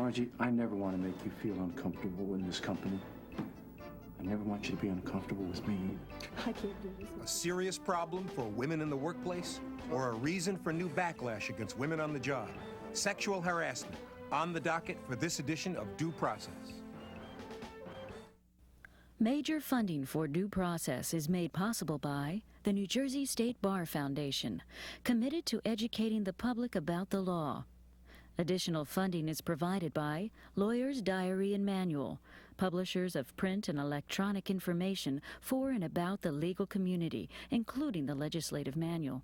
Margie, I never want to make you feel uncomfortable in this company. I never want you to be uncomfortable with me. I can't do this. A serious problem for women in the workplace, or a reason for new backlash against women on the job? Sexual harassment, on the docket for this edition of Due Process. Major funding for Due Process is made possible by the New Jersey State Bar Foundation, committed to educating the public about the law. Additional funding is provided by Lawyer's Diary and Manual, publishers of print and electronic information for and about the legal community, including the legislative manual.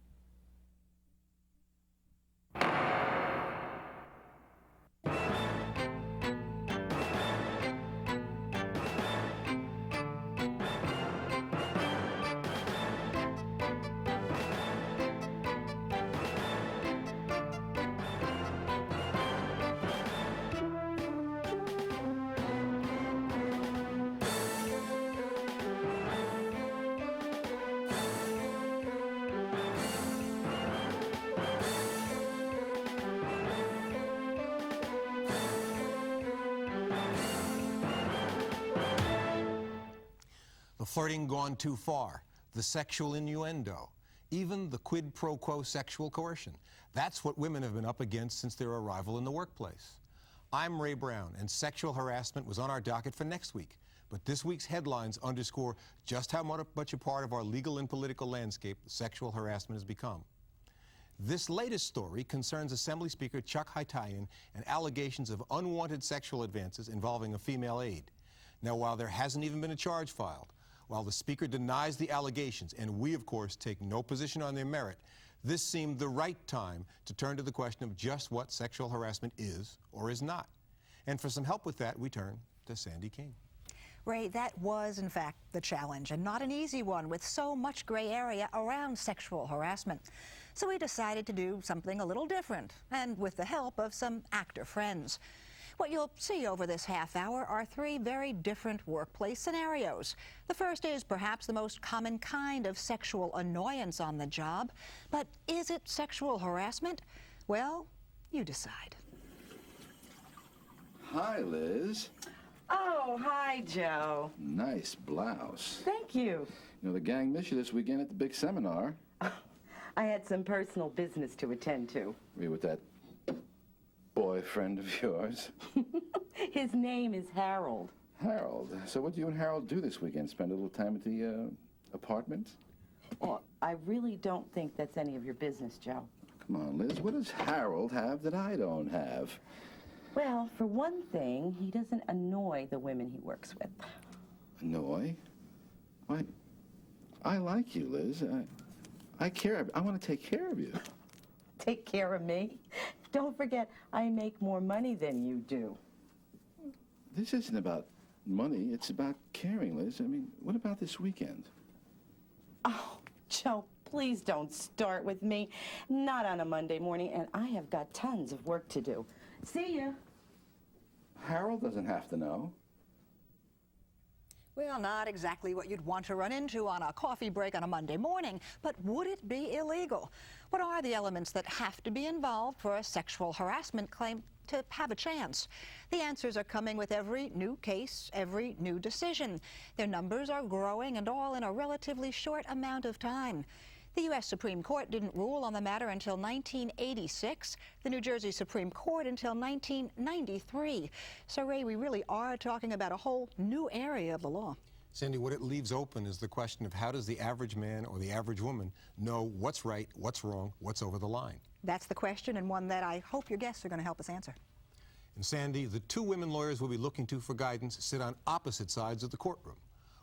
The flirting gone too far, the sexual innuendo, even the quid pro quo sexual coercion. That's what women have been up against since their arrival in the workplace. I'm Ray Brown, and sexual harassment was on our docket for next week. But this week's headlines underscore just how much a part of our legal and political landscape sexual harassment has become. This latest story concerns Assembly Speaker Chuck Hytaian and allegations of unwanted sexual advances involving a female aide. Now, while there hasn't even been a charge filed, while the Speaker denies the allegations, and we, of course, take no position on their merit, this seemed the right time to turn to the question of just what sexual harassment is or is not. And for some help with that, we turn to Sandy King. Ray, that was, in fact, the challenge, and not an easy one with so much gray area around sexual harassment. So we decided to do something a little different, and with the help of some actor friends. What you'll see over this half hour are three very different workplace scenarios. The first is perhaps the most common kind of sexual annoyance on the job. But is it sexual harassment? Well, you decide. Hi, Liz. Oh, hi, Joe. Nice blouse. Thank you. You know, the gang missed you this weekend at the big seminar. I had some personal business to attend to. Were you with that boyfriend of yours? His name is Harold. Harold. So what do you and Harold do this weekend? Spend a little time at the apartment? Well, I really don't think that's any of your business, Joe. Come on, Liz. What does Harold have that I don't have? Well, for one thing, he doesn't annoy the women he works with. Annoy? Why, I like you, Liz. I care. I want to take care of you. Take care of me? Don't forget, I make more money than you do. This isn't about money. It's about caring, Liz. I mean, what about this weekend? Oh, Joe, please don't start with me. Not on a Monday morning, and I have got tons of work to do. See ya. Harold doesn't have to know. Well, not exactly what you'd want to run into on a coffee break on a Monday morning, but would it be illegal? What are the elements that have to be involved for a sexual harassment claim to have a chance? The answers are coming with every new case, every new decision. Their numbers are growing, and all in a relatively short amount of time. The U.S. Supreme Court didn't rule on the matter until 1986, the New Jersey Supreme Court until 1993. So, Ray, we really are talking about a whole new area of the law. Sandy, what it leaves open is the question of how does the average man or the average woman know what's right, what's wrong, what's over the line? That's the question, and one that I hope your guests are going to help us answer. And Sandy, the two women lawyers we'll be looking to for guidance sit on opposite sides of the courtroom.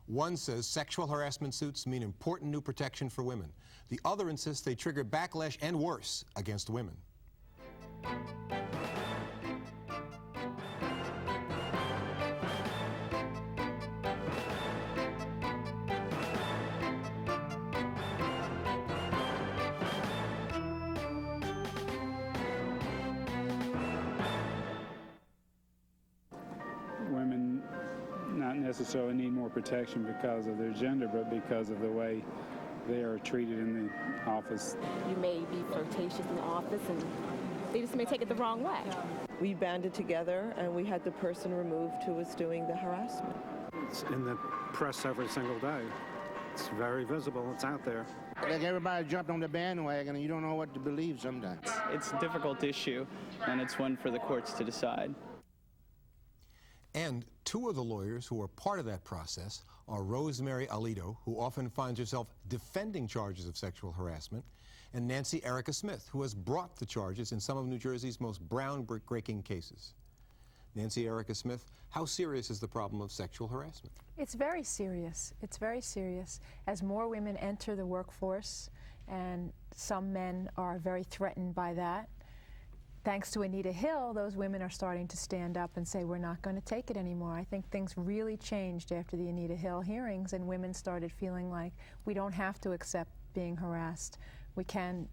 One says sexual harassment suits mean important new protection for women. The other insists they trigger backlash and worse against women. Women not necessarily need more protection because of their gender, but because of the way they are treated in the office. You may be flirtatious in the office and they just may take it the wrong way. We banded together and we had the person removed who was doing the harassment. It's in the press every single day. It's very visible. It's out there. Like everybody jumped on the bandwagon and you don't know what to believe sometimes. It's a difficult issue, and it's one for the courts to decide. And two of the lawyers who are part of that process are Rosemary Alito, who often finds herself defending charges of sexual harassment, and Nancy Erica Smith, who has brought the charges in some of New Jersey's most groundbreaking cases. Nancy Erica Smith, how serious is the problem of sexual harassment? It's very serious. It's very serious. As more women enter the workforce, and some men are very threatened by that, thanks to Anita Hill, those women are starting to stand up and say, we're not going to take it anymore. I think things really changed after the Anita Hill hearings, and women started feeling like we don't have to accept being harassed. We can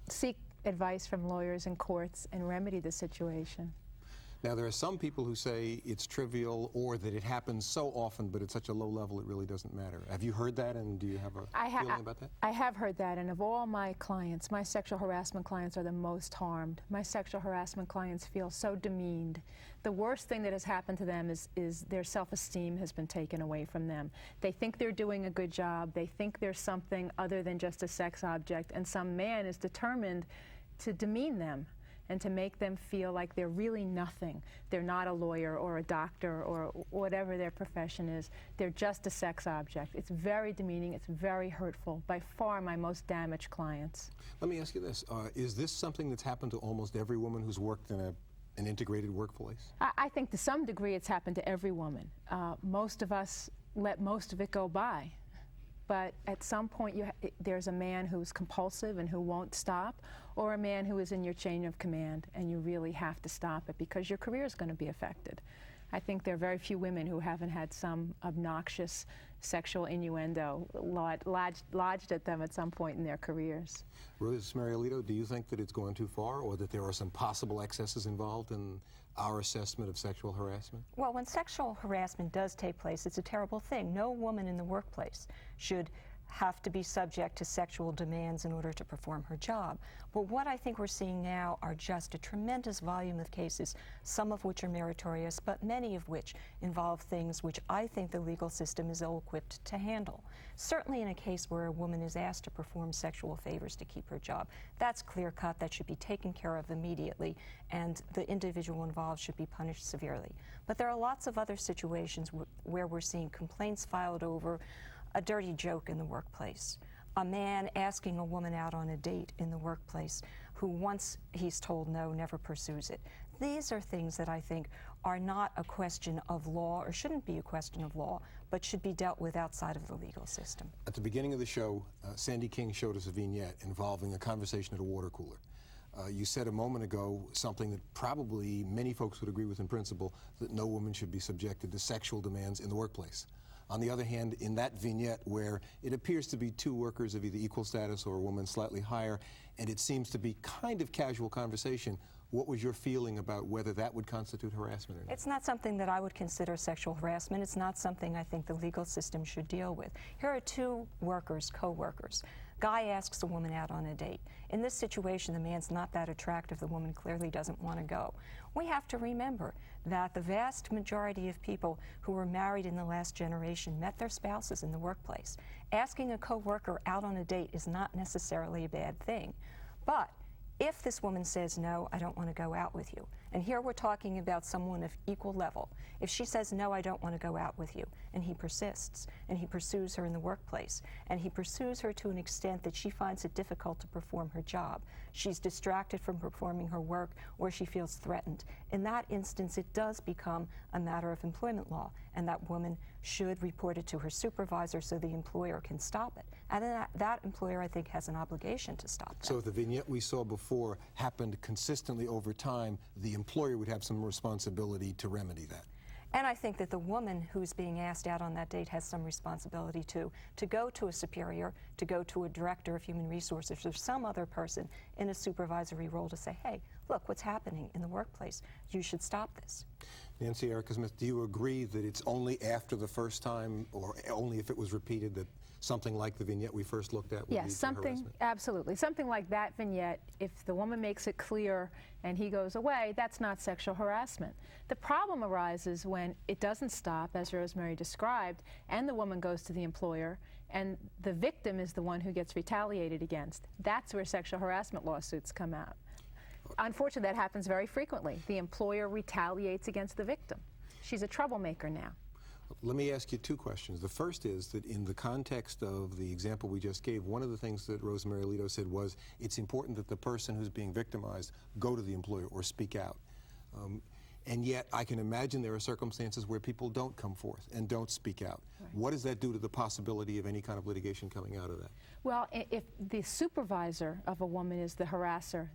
seek advice from lawyers and courts and remedy the situation. Now, there are some people who say it's trivial or that it happens so often, but at such a low level it really doesn't matter. Have you heard that, and do you have a feeling about that? I have heard that, and of all my clients, my sexual harassment clients are the most harmed. My sexual harassment clients feel so demeaned. The worst thing that has happened to them is their self-esteem has been taken away from them. They think they're doing a good job. They think they're something other than just a sex object, and some man is determined to demean them and to make them feel like they're really nothing. They're not a lawyer or a doctor or whatever their profession is. They're just a sex object. It's very demeaning. It's very hurtful. By far my most damaged clients. Let me ask you this. Is this something that's happened to almost every woman who's worked in an integrated workplace? I think to some degree it's happened to every woman. Most of us let most of it go by. But at some point there's a man who's compulsive and who won't stop, or a man who is in your chain of command, and you really have to stop it because your career is going to be affected. I think there are very few women who haven't had some obnoxious sexual innuendo lodged at them at some point in their careers. Rosemary Alito, do you think that it's gone too far, or that there are some possible excesses involved in our assessment of sexual harassment? Well, when sexual harassment does take place, it's a terrible thing. No woman in the workplace should have to be subject to sexual demands in order to perform her job. But what I think we're seeing now are just a tremendous volume of cases, some of which are meritorious, but many of which involve things which I think the legal system is ill-equipped to handle. Certainly in a case where a woman is asked to perform sexual favors to keep her job, that's clear-cut, that should be taken care of immediately, and the individual involved should be punished severely. But there are lots of other situations where we're seeing complaints filed over a dirty joke in the workplace, a man asking a woman out on a date in the workplace who, once he's told no, never pursues it. These are things that I think are not a question of law, or shouldn't be a question of law, but should be dealt with outside of the legal system. At the beginning of the show, Sandy King showed us a vignette involving a conversation at a water cooler. You said a moment ago something that probably many folks would agree with in principle, that no woman should be subjected to sexual demands in the workplace. On the other hand, in that vignette where it appears to be two workers of either equal status or a woman slightly higher, and it seems to be kind of casual conversation, what was your feeling about whether that would constitute harassment or not? It's not something that I would consider sexual harassment. It's not something I think the legal system should deal with. Here are two workers, co-workers. Guy asks a woman out on a date. In this situation, the man's not that attractive. The woman clearly doesn't want to go. We have to remember that the vast majority of people who were married in the last generation met their spouses in the workplace. Asking a co-worker out on a date is not necessarily a bad thing. But if this woman says, no, I don't want to go out with you, and here we're talking about someone of equal level, if she says, no, I don't want to go out with you, and he persists, and he pursues her in the workplace, and he pursues her to an extent that she finds it difficult to perform her job, she's distracted from performing her work, or she feels threatened. In that instance, it does become a matter of employment law, and that woman should report it to her supervisor so the employer can stop it. And that employer, I think, has an obligation to stop that. So if the vignette we saw before happened consistently over time, the employer would have some responsibility to remedy that. And I think that the woman who's being asked out on that date has some responsibility too, to go to a superior, to go to a director of human resources or some other person in a supervisory role to say, hey, look, what's happening in the workplace? You should stop this. Nancy Erica Smith, do you agree that it's only after the first time, or only if it was repeated, that something like the vignette we first looked at would Yes, lead to something, harassment? absolutely. Something like that vignette, if the woman makes it clear and he goes away, that's not sexual harassment. The problem arises when it doesn't stop, as Rosemary described, and the woman goes to the employer, and the victim is the one who gets retaliated against. That's where sexual harassment lawsuits come out. Unfortunately, that happens very frequently. The employer retaliates against the victim. She's a troublemaker now. Let me ask you two questions. The first is that in the context of the example we just gave, one of the things that Rosemary Alito said was it's important that the person who's being victimized go to the employer or speak out. And yet I can imagine there are circumstances where people don't come forth and don't speak out. Right. What does that do to the possibility of any kind of litigation coming out of that? Well, if the supervisor of a woman is the harasser,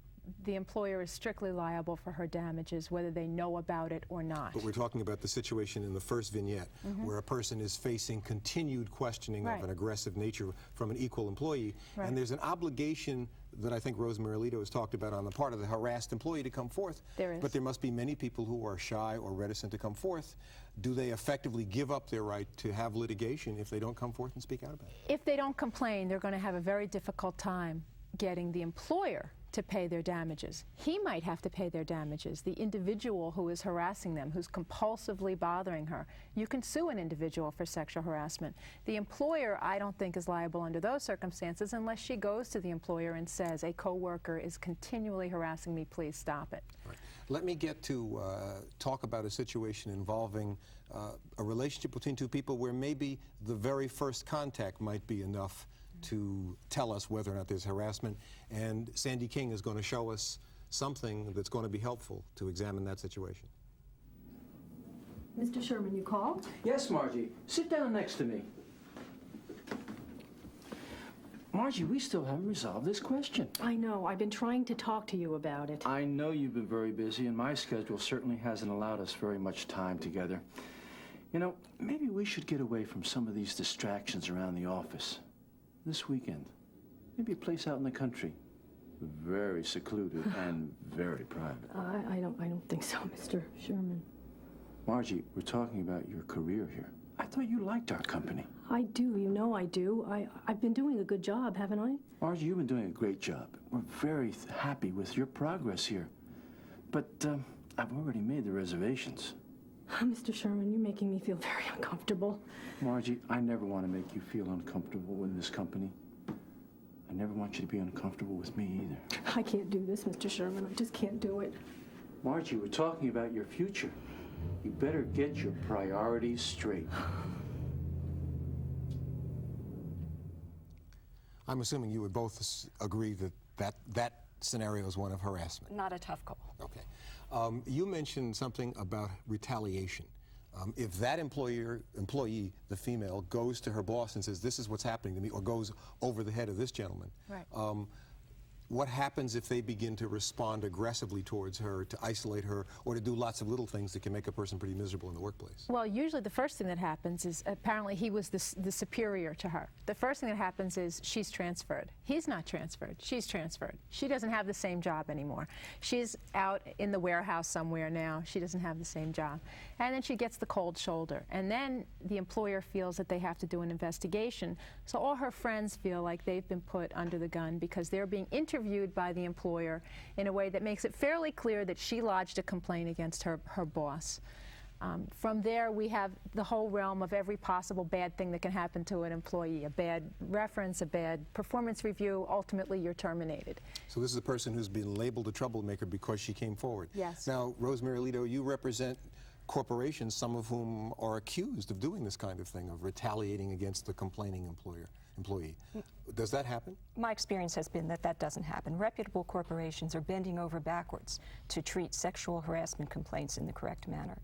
the employer is strictly liable for her damages, whether they know about it or not. But we're talking about the situation in the first vignette, where a person is facing continued questioning of an aggressive nature from an equal employee, and there's an obligation that I think Rosemary Alito has talked about on the part of the harassed employee to come forth. There is. But there must be many people who are shy or reticent to come forth. Do they effectively give up their right to have litigation if they don't come forth and speak out about it? If they don't complain, they're going to have a very difficult time getting the employer to pay their damages. He might have to pay their damages. The individual who is harassing them, who's compulsively bothering her, you can sue an individual for sexual harassment. The employer, I don't think, is liable under those circumstances unless she goes to the employer and says, a coworker is continually harassing me, please stop it. Right. Let me get to talk about a situation involving a relationship between two people where maybe the very first contact might be enough to tell us whether or not there's harassment, and Sandy King is going to show us something that's going to be helpful to examine that situation. Mr. Sherman, you called? Yes, Margie. Sit down next to me. Margie, we still haven't resolved this question. I know. I've been trying to talk to you about it. I know you've been very busy, and my schedule certainly hasn't allowed us very much time together. You know, maybe we should get away from some of these distractions around the office. This weekend, maybe a place out in the country, very secluded and very private. I don't think so, Mr. Sherman. Margie, we're talking about your career here. I thought you liked our company. I do, you know I do. I've been doing a good job, haven't I? Margie, you've been doing a great job. We're very happy with your progress here. But I've already made the reservations. Mr. Sherman, you're making me feel very uncomfortable. Margie, I never want to make you feel uncomfortable in this company. I never want you to be uncomfortable with me either. I can't do this, Mr. Sherman. I just can't do it. Margie, we're talking about your future. You better get your priorities straight. I'm assuming you would both agree that that scenario is one of harassment. Not a tough call. Okay. You mentioned something about retaliation. If that employee, the female, goes to her boss and says, this is what's happening to me, or goes over the head of this gentleman, what happens if they begin to respond aggressively towards her, to isolate her, or to do lots of little things that can make a person pretty miserable in the workplace? Well, usually the first thing that happens is, apparently he was the superior to her. The first thing that happens is she's transferred. He's not transferred. She's transferred. She doesn't have the same job anymore. She's out in the warehouse somewhere now. She doesn't have the same job. And then she gets the cold shoulder. And then the employer feels that they have to do an investigation. So all her friends feel like they've been put under the gun because they're being interviewed by the employer in a way that makes it fairly clear that she lodged a complaint against her boss. From there, we have the whole realm of every possible bad thing that can happen to an employee, a bad reference, a bad performance review. Ultimately, you're terminated. So this is a person who's been labeled a troublemaker because she came forward. Yes. Now, Rosemary Alito, you represent corporations, some of whom are accused of doing this kind of thing, of retaliating against the complaining employee. Does that happen? My experience has been that that doesn't happen. Reputable corporations are bending over backwards to treat sexual harassment complaints in the correct manner.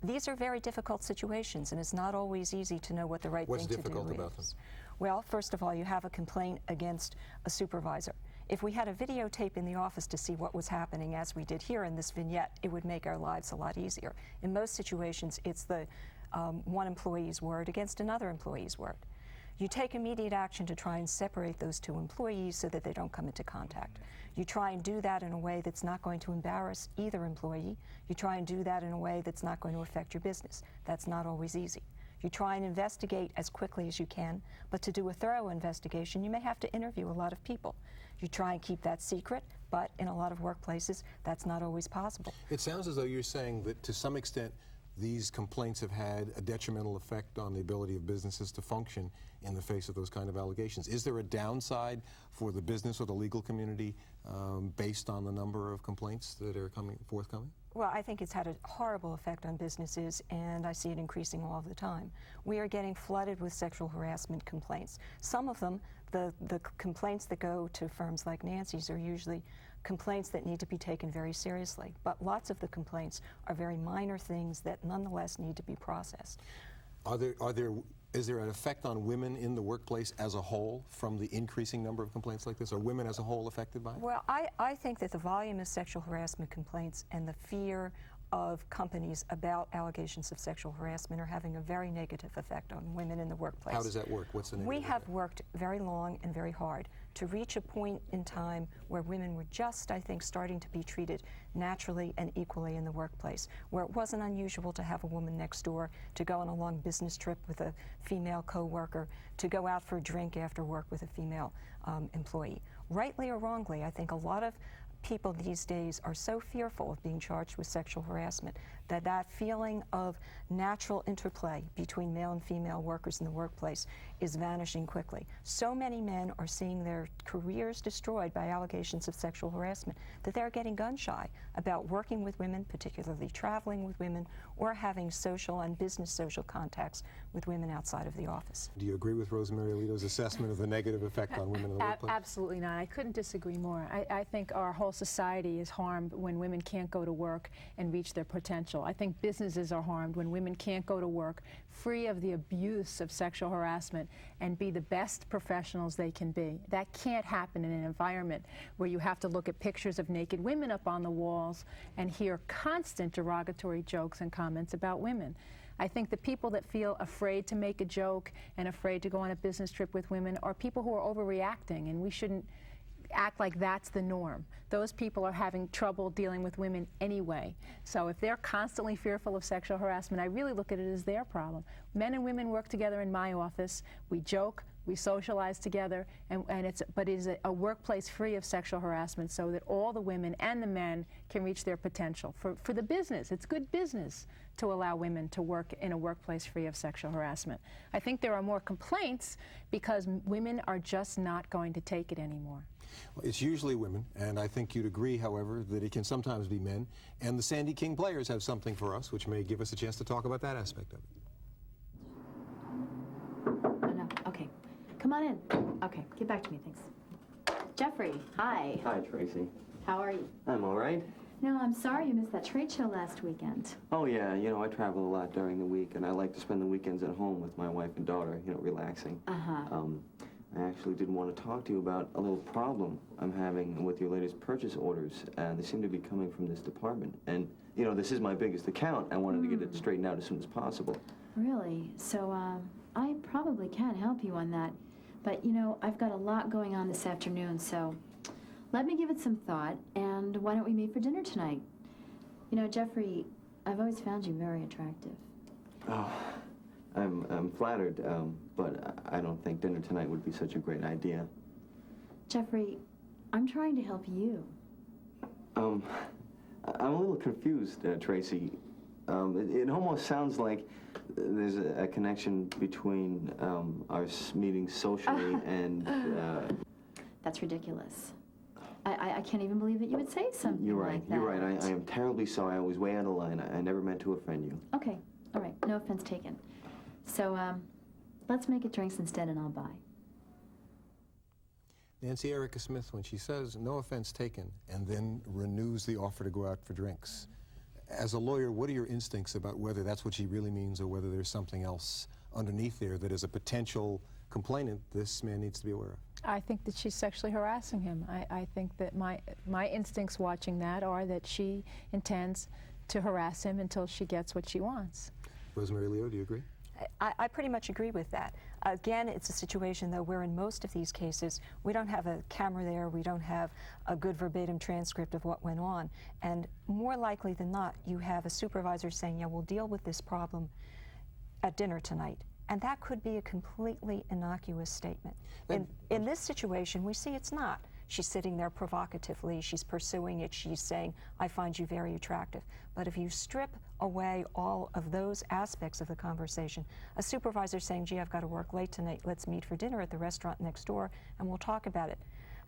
These are very difficult situations, and it's not always easy to know what the right thing to do is. What's difficult about them? Well, first of all, you have a complaint against a supervisor. If we had a videotape in the office to see what was happening, as we did here in this vignette, it would make our lives a lot easier. In most situations, it's the one employee's word against another employee's word. You take immediate action to try and separate those two employees so that they don't come into contact. You try and do that in a way that's not going to embarrass either employee. You try and do that in a way that's not going to affect your business. That's not always easy. You try and investigate as quickly as you can, but to do a thorough investigation, you may have to interview a lot of people. You try and keep that secret, but in a lot of workplaces, that's not always possible. It sounds as though you're saying that to some extent these complaints have had a detrimental effect on the ability of businesses to function in the face of those kind of allegations. Is there a downside for the business or the legal community based on the number of complaints that are forthcoming? Well, I think it's had a horrible effect on businesses, and I see it increasing all the time. We are getting flooded with sexual harassment complaints. Some of them, the complaints that go to firms like Nancy's, are usually complaints that need to be taken very seriously. But lots of the complaints are very minor things that nonetheless need to be processed. Is there an effect on women in the workplace as a whole from the increasing number of complaints like this? Are women as a whole affected by it? Well, I think that the volume of sexual harassment complaints and the fear of companies about allegations of sexual harassment are having a very negative effect on women in the workplace. How does that work? What's the negative We have effect? worked very long and very hard to reach a point in time where women were just, I think, starting to be treated naturally and equally in the workplace, where it wasn't unusual to have a woman next door, to go on a long business trip with a female co-worker, to go out for a drink after work with a female employee. Rightly or wrongly, I think a lot of people these days are so fearful of being charged with sexual harassment that that feeling of natural interplay between male and female workers in the workplace is vanishing quickly. So many men are seeing their careers destroyed by allegations of sexual harassment that they're getting gun-shy about working with women, particularly traveling with women, or having social and business social contacts with women outside of the office. Do you agree with Rosemary Alito's assessment of the negative effect on women in the workplace? Absolutely not. I couldn't disagree more. I think our whole society is harmed when women can't go to work and reach their potential. I think businesses are harmed when women can't go to work free of the abuse of sexual harassment and be the best professionals they can be. That can't happen in an environment where you have to look at pictures of naked women up on the walls and hear constant derogatory jokes and comments about women. I think the people that feel afraid to make a joke and afraid to go on a business trip with women are people who are overreacting, and we shouldn't act like that's the norm. Those people are having trouble dealing with women anyway. So if they're constantly fearful of sexual harassment, I really look at it as their problem. Men and women work together in my office. We joke, we socialize together, but it is a workplace free of sexual harassment so that all the women and the men can reach their potential. For the business, it's good business to allow women to work in a workplace free of sexual harassment. I think there are more complaints because women are just not going to take it anymore. Well, it's usually women, and I think you'd agree, however, that it can sometimes be men. And the Sandy King Players have something for us, which may give us a chance to talk about that aspect of it. Oh, no. Okay. Come on in. Okay, get back to me, thanks. Jeffrey, hi. Hi, Tracy. How are you? I'm all right. No, I'm sorry you missed that trade show last weekend. Oh, yeah, you know, I travel a lot during the week, and I like to spend the weekends at home with my wife and daughter, you know, relaxing. Uh-huh. I actually did want to talk to you about a little problem I'm having with your latest purchase orders. They seem to be coming from this department. And, you know, this is my biggest account. I wanted to get it straightened out as soon as possible. Really? So, I probably can help you on that. But, you know, I've got a lot going on this afternoon, so let me give it some thought, and why don't we meet for dinner tonight? You know, Jeffrey, I've always found you very attractive. Oh, I'm flattered, but I don't think dinner tonight would be such a great idea. Jeffrey, I'm trying to help you. I'm a little confused, Tracy. It almost sounds like there's a connection between our meeting socially and... That's ridiculous. I can't even believe that you would say something You're right. like that. You're right. I am terribly sorry. I was way out of line. I never meant to offend you. Okay. All right. No offense taken. So, let's make it drinks instead and I'll buy. Nancy Erica Smith, when she says, no offense taken, and then renews the offer to go out for drinks, as a lawyer, what are your instincts about whether that's what she really means or whether there's something else underneath there that as a potential complainant this man needs to be aware of? I think that she's sexually harassing him. I think that my instincts watching that are that she intends to harass him until she gets what she wants. Rosemary Leo, do you agree? I pretty much agree with that. Again, it's a situation, though, where in most of these cases, we don't have a camera there, we don't have a good verbatim transcript of what went on, and more likely than not, you have a supervisor saying, yeah, we'll deal with this problem at dinner tonight. And that could be a completely innocuous statement. In this situation, we see it's not. She's sitting there provocatively, she's pursuing it, she's saying, I find you very attractive. But if you strip away all of those aspects of the conversation, a supervisor saying, gee, I've got to work late tonight, let's meet for dinner at the restaurant next door and we'll talk about it.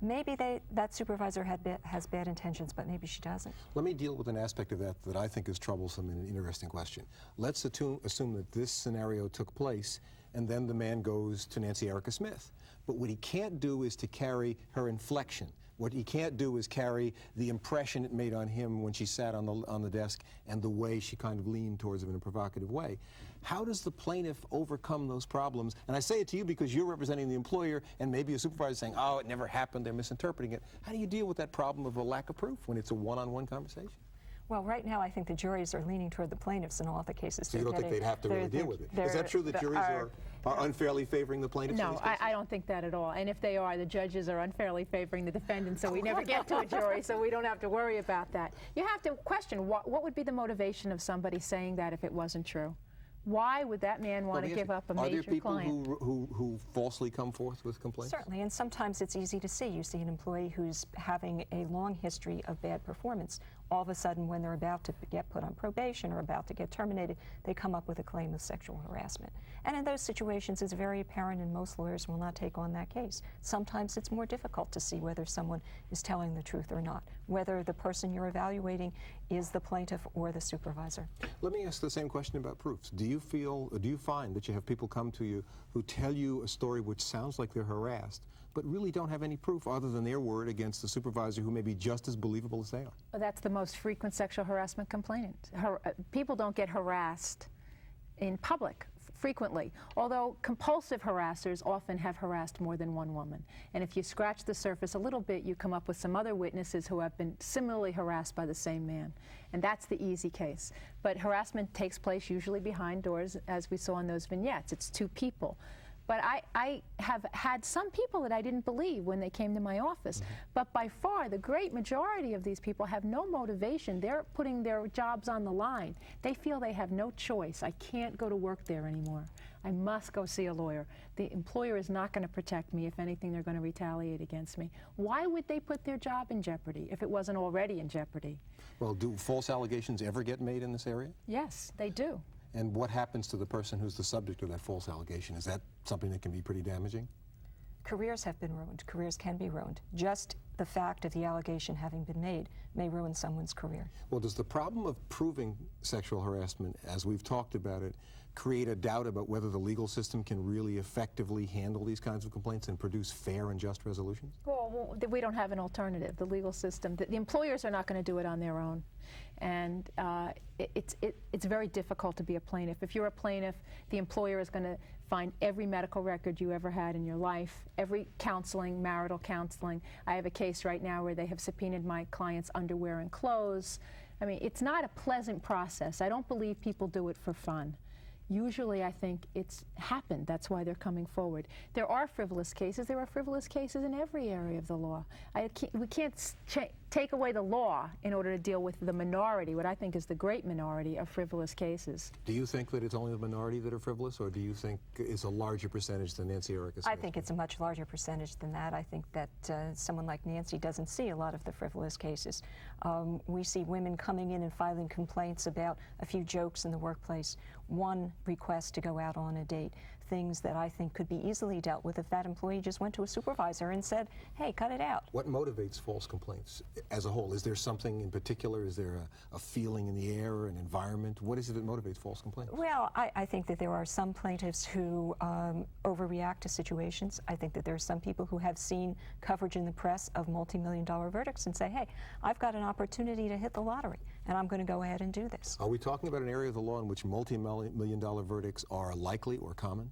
Maybe that supervisor has bad intentions, but maybe she doesn't. Let me deal with an aspect of that that I think is troublesome and an interesting question. Let's assume that this scenario took place, and then the man goes to Nancy Erica Smith. But what he can't do is to carry her inflection. What he can't do is carry the impression it made on him when she sat on the desk and the way she kind of leaned towards him in a provocative way. How does the plaintiff overcome those problems? And I say it to you because you're representing the employer and maybe a supervisor saying, oh, it never happened, they're misinterpreting it. How do you deal with that problem of a lack of proof when it's a one-on-one conversation? Well, right now I think the juries are leaning toward the plaintiffs in all the cases. So you don't think they'd have to really deal with it? Is that true that juries are unfairly favoring the plaintiffs? No, I don't think that at all. And if they are, the judges are unfairly favoring the defendants, so we never get to a jury, so we don't have to worry about that. You have to question what would be the motivation of somebody saying that if it wasn't true? Why would that man want to give up a major client? Are there people who falsely come forth with complaints? Certainly, and sometimes it's easy to see. You see an employee who's having a long history of bad performance. All of a sudden, when they're about to get put on probation or about to get terminated, they come up with a claim of sexual harassment. And in those situations, it's very apparent, and most lawyers will not take on that case. Sometimes it's more difficult to see whether someone is telling the truth or not, whether the person you're evaluating is the plaintiff or the supervisor. Let me ask the same question about proofs. Do you find that you have people come to you who tell you a story which sounds like they're harassed, but really don't have any proof other than their word against the supervisor who may be just as believable as they are? Well, that's the most frequent sexual harassment complaint. People don't get harassed in public frequently, although compulsive harassers often have harassed more than one woman. And if you scratch the surface a little bit, you come up with some other witnesses who have been similarly harassed by the same man. And that's the easy case. But harassment takes place usually behind doors, as we saw in those vignettes. It's two people. But I have had some people that I didn't believe when they came to my office. But by far, the great majority of these people have no motivation. They're putting their jobs on the line. They feel they have no choice. I can't go to work there anymore. I must go see a lawyer. The employer is not going to protect me. If anything, they're going to retaliate against me. Why would they put their job in jeopardy if it wasn't already in jeopardy? Well, do false allegations ever get made in this area? Yes, they do. And what happens to the person who's the subject of that false allegation? Is that something that can be pretty damaging? Careers have been ruined. Careers can be ruined. Just the fact of the allegation having been made may ruin someone's career. Well, does the problem of proving sexual harassment, as we've talked about it, create a doubt about whether the legal system can really effectively handle these kinds of complaints and produce fair and just resolutions? Well, we don't have an alternative. The legal system, the employers are not going to do it on their own. And it's very difficult to be a plaintiff. If you're a plaintiff, the employer is going to find every medical record you ever had in your life, every counseling, marital counseling. I have a case right now where they have subpoenaed my client's underwear and clothes. I mean, it's not a pleasant process. I don't believe people do it for fun. Usually, I think it's happened. That's why they're coming forward. There are frivolous cases. There are frivolous cases in every area of the law. We can't take away the law in order to deal with the minority, what I think is the great minority of frivolous cases. Do you think that it's only the minority that are frivolous, or do you think it's a larger percentage than Nancy Erica Smith? I think it's a much larger percentage than that. I think that someone like Nancy doesn't see a lot of the frivolous cases. We see women coming in and filing complaints about a few jokes in the workplace, one request to go out on a date, things that I think could be easily dealt with if that employee just went to a supervisor and said, hey, cut it out. What motivates false complaints as a whole? Is there something in particular? Is there a feeling in the air, an environment? What is it that motivates false complaints? Well, I think that there are some plaintiffs who overreact to situations. I think that there are some people who have seen coverage in the press of multi-million-dollar verdicts and say, hey, I've got an opportunity to hit the lottery, and I'm going to go ahead and do this. Are we talking about an area of the law in which multi-million-dollar verdicts are likely or common?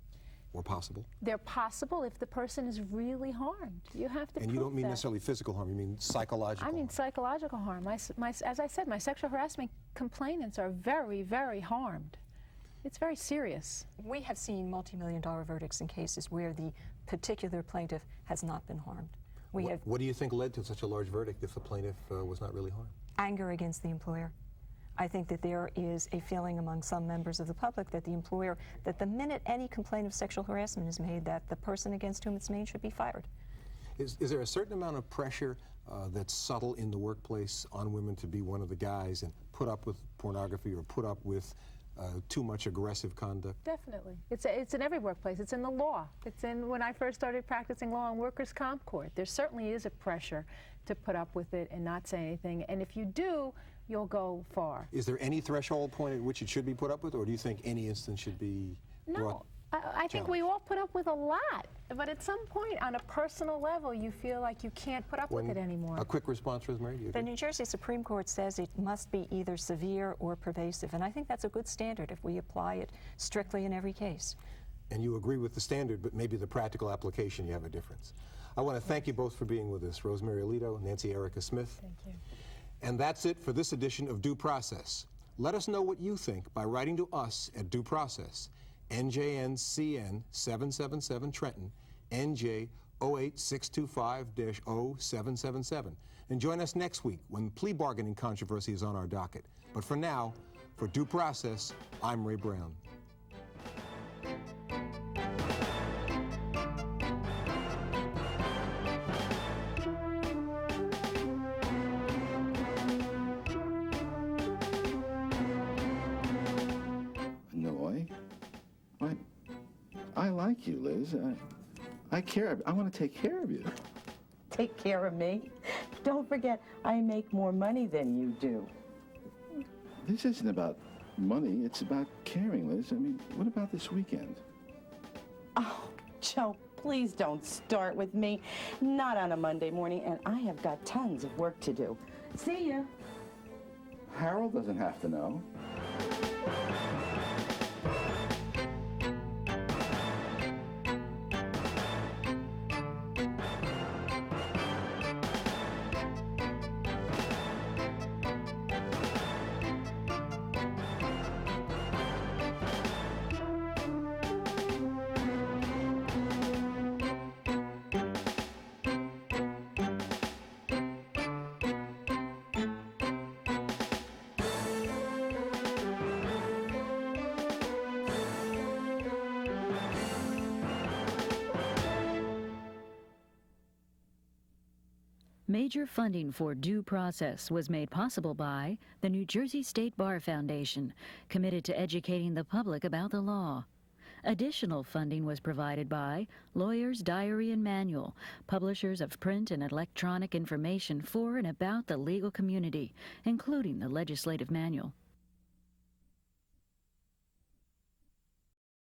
Or possible? They're possible if the person is really harmed. You have to And you don't mean that. necessarily physical harm, you mean psychological harm. I mean psychological harm. As I said, my sexual harassment complainants are very, very harmed. It's very serious. We have seen multi-million-dollar verdicts in cases where the particular plaintiff has not been harmed. What do you think led to such a large verdict if the plaintiff was not really harmed? Anger against the employer. I think that there is a feeling among some members of the public that the employer, that the minute any complaint of sexual harassment is made, that the person against whom it's made should be fired. Is there a certain amount of pressure that's subtle in the workplace on women to be one of the guys and put up with pornography or put up with too much aggressive conduct? Definitely. It's in every workplace. It's in the law. It's in, when I first started practicing law in workers' comp court, there certainly is a pressure to put up with it and not say anything. And if you do, you'll go far. Is there any threshold point at which it should be put up with, or do you think any instance should be brought? I think we all put up with a lot, but at some point on a personal level you feel like you can't put up with it anymore. A quick response, Rosemary? Do you The agree? New Jersey Supreme Court says it must be either severe or pervasive, and I think that's a good standard if we apply it strictly in every case. And you agree with the standard, but maybe the practical application you have a difference. I want to thank you both for being with us, Rosemary Alito, Nancy Erica Smith. Thank you. And that's it for this edition of Due Process. Let us know what you think by writing to us at Due Process, NJNCN 777 Trenton, NJ 08625-0777. And join us next week when plea bargaining controversy is on our docket. But for now, for Due Process, I'm Ray Brown. I like you, Liz. I care. I want to take care of you. Take care of me? Don't forget, I make more money than you do. This isn't about money. It's about caring, Liz. I mean, what about this weekend? Oh, Joe, please don't start with me. Not on a Monday morning, and I have got tons of work to do. See ya. Harold doesn't have to know. Major funding for Due Process was made possible by the New Jersey State Bar Foundation, committed to educating the public about the law. Additional funding was provided by Lawyer's Diary and Manual, publishers of print and electronic information for and about the legal community, including the legislative manual.